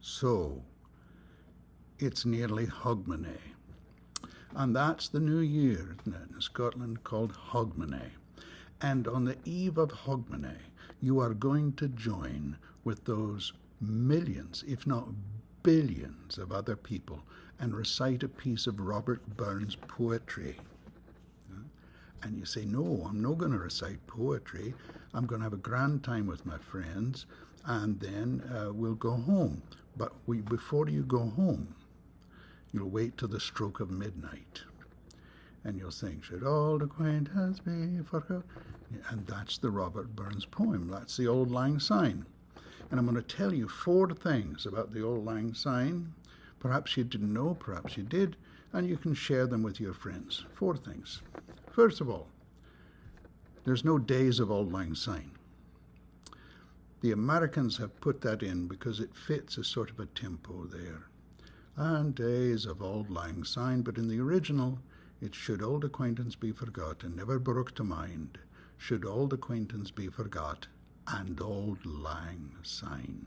So, it's nearly Hogmanay. And that's the new year, isn't it, in Scotland, called Hogmanay. And on the eve of Hogmanay, you are going to join with those millions, if not billions, of other people and recite a piece of Robert Burns' poetry. And you say, no, I'm not going to recite poetry. I'm going to have a grand time with my friends, and then we'll go home. But before you go home, you'll wait till the stroke of midnight. And you'll sing, should old acquaintance be forgot? And that's the Robert Burns poem. That's the Auld Lang Syne. And I'm going to tell you 4 things about the Auld Lang Syne. Perhaps you didn't know, perhaps you did, and you can share them with your friends. 4 things. First of all, there's no days of Auld Lang Syne. The Americans have put that in because it fits a sort of a tempo there. And days of Auld Lang Syne, but in the original, it should old acquaintance be forgot and never brook to mind, should old acquaintance be forgot, and Auld Lang Syne.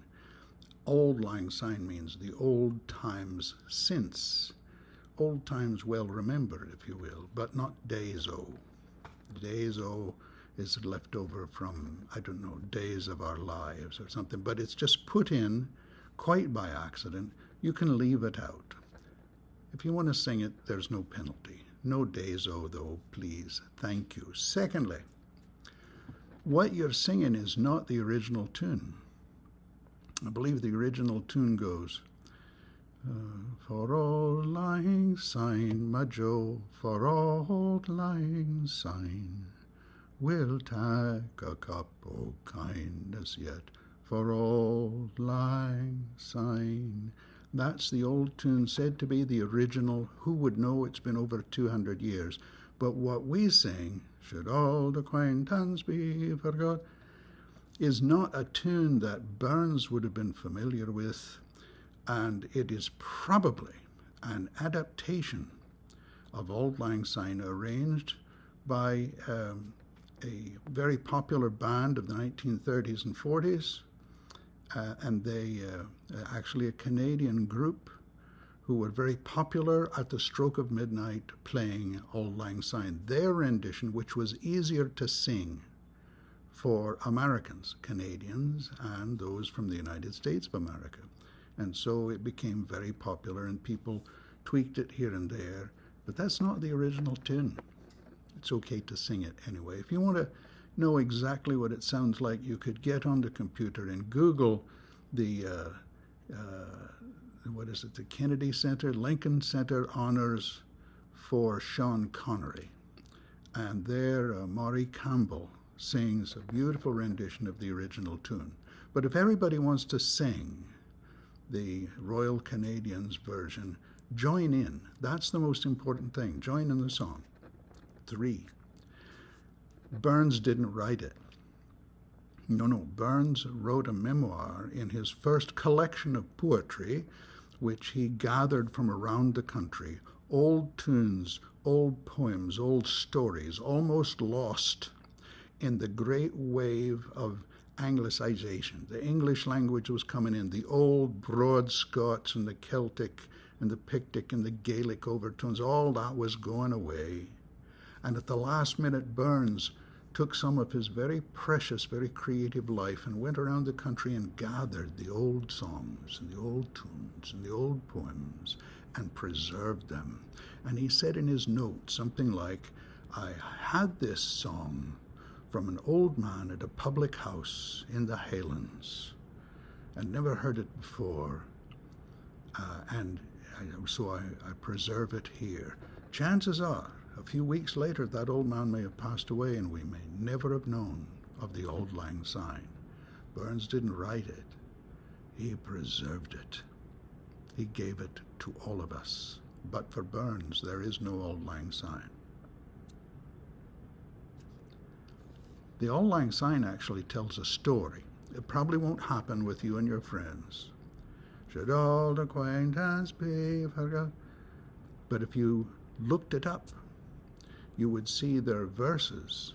Auld Lang Syne means the old times since. Old times well remembered, if you will, but not days o. Days o is left over from, I don't know, days of our lives or something, but it's just put in quite by accident. You can leave it out. If you want to sing it, there's no penalty. No days o though, please. Thank you. Secondly, what you're singing is not the original tune. I believe the original tune goes, for Auld Lang Syne, my Jo, for Auld Lang Syne, we'll take a cup o' kindness yet, for Auld Lang Syne. That's the old tune, said to be the original. Who would know? It's been over 200 years. But what we sing, should old acquaintance be forgot, is not a tune that Burns would have been familiar with, and it is probably an adaptation of Auld Lang Syne arranged by a very popular band of the 1930s and 40s, and they actually a Canadian group who were very popular at the stroke of midnight playing Auld Lang Syne. Their rendition, which was easier to sing for Americans, Canadians, and those from the United States of America. And so it became very popular, and people tweaked it here and there, but that's not the original tune. It's okay to sing it anyway. If you want to know exactly what it sounds like, you could get on the computer and Google the the Kennedy Center, Lincoln Center Honors for Sean Connery. And there, Maury Campbell sings a beautiful rendition of the original tune. But if everybody wants to sing the Royal Canadians version, join in. That's the most important thing. Join in the song. 3, Burns didn't write it. No, Burns wrote a memoir in his first collection of poetry, which he gathered from around the country. Old tunes, old poems, old stories, almost lost in the great wave of Anglicization. The English language was coming in. The old broad Scots and the Celtic and the Pictic and the Gaelic overtones, all that was going away. And at the last minute, Burns took some of his very precious, very creative life and went around the country and gathered the old songs and the old tunes and the old poems and preserved them. And he said in his notes something like, I had this song from an old man at a public house in the Highlands and never heard it before. So I preserve it here. Chances are, a few weeks later, that old man may have passed away and we may never have known of the Auld Lang Syne. Burns didn't write it. He preserved it. He gave it to all of us. But for Burns, there is no Auld Lang Syne. The Auld Lang Syne actually tells a story. It probably won't happen with you and your friends. Should old acquaintance be forgot? But if you looked it up, you would see their verses,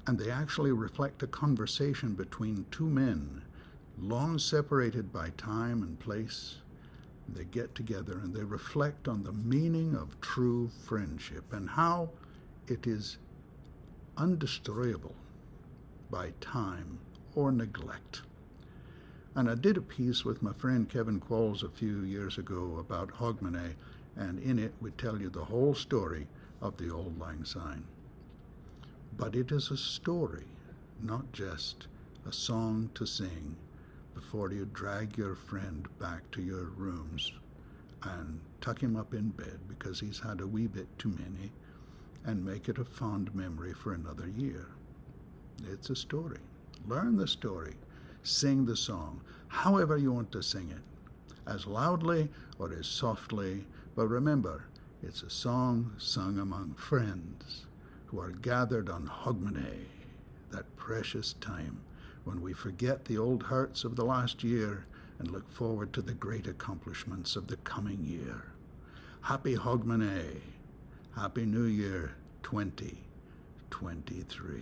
and they actually reflect a conversation between 2 men long separated by time and place, they get together and they reflect on the meaning of true friendship and how it is undestroyable by time or neglect. And I did a piece with my friend Kevin Qualls a few years ago about Hogmanay, and in it we tell you the whole story of the Auld Lang Syne. But it is a story, not just a song to sing before you drag your friend back to your rooms and tuck him up in bed because he's had a wee bit too many, and make it a fond memory for another year. It's a story. Learn the story. Sing the song, however you want to sing it, as loudly or as softly, but remember, it's a song sung among friends who are gathered on Hogmanay, that precious time when we forget the old hurts of the last year and look forward to the great accomplishments of the coming year. Happy Hogmanay. Happy New Year 2023.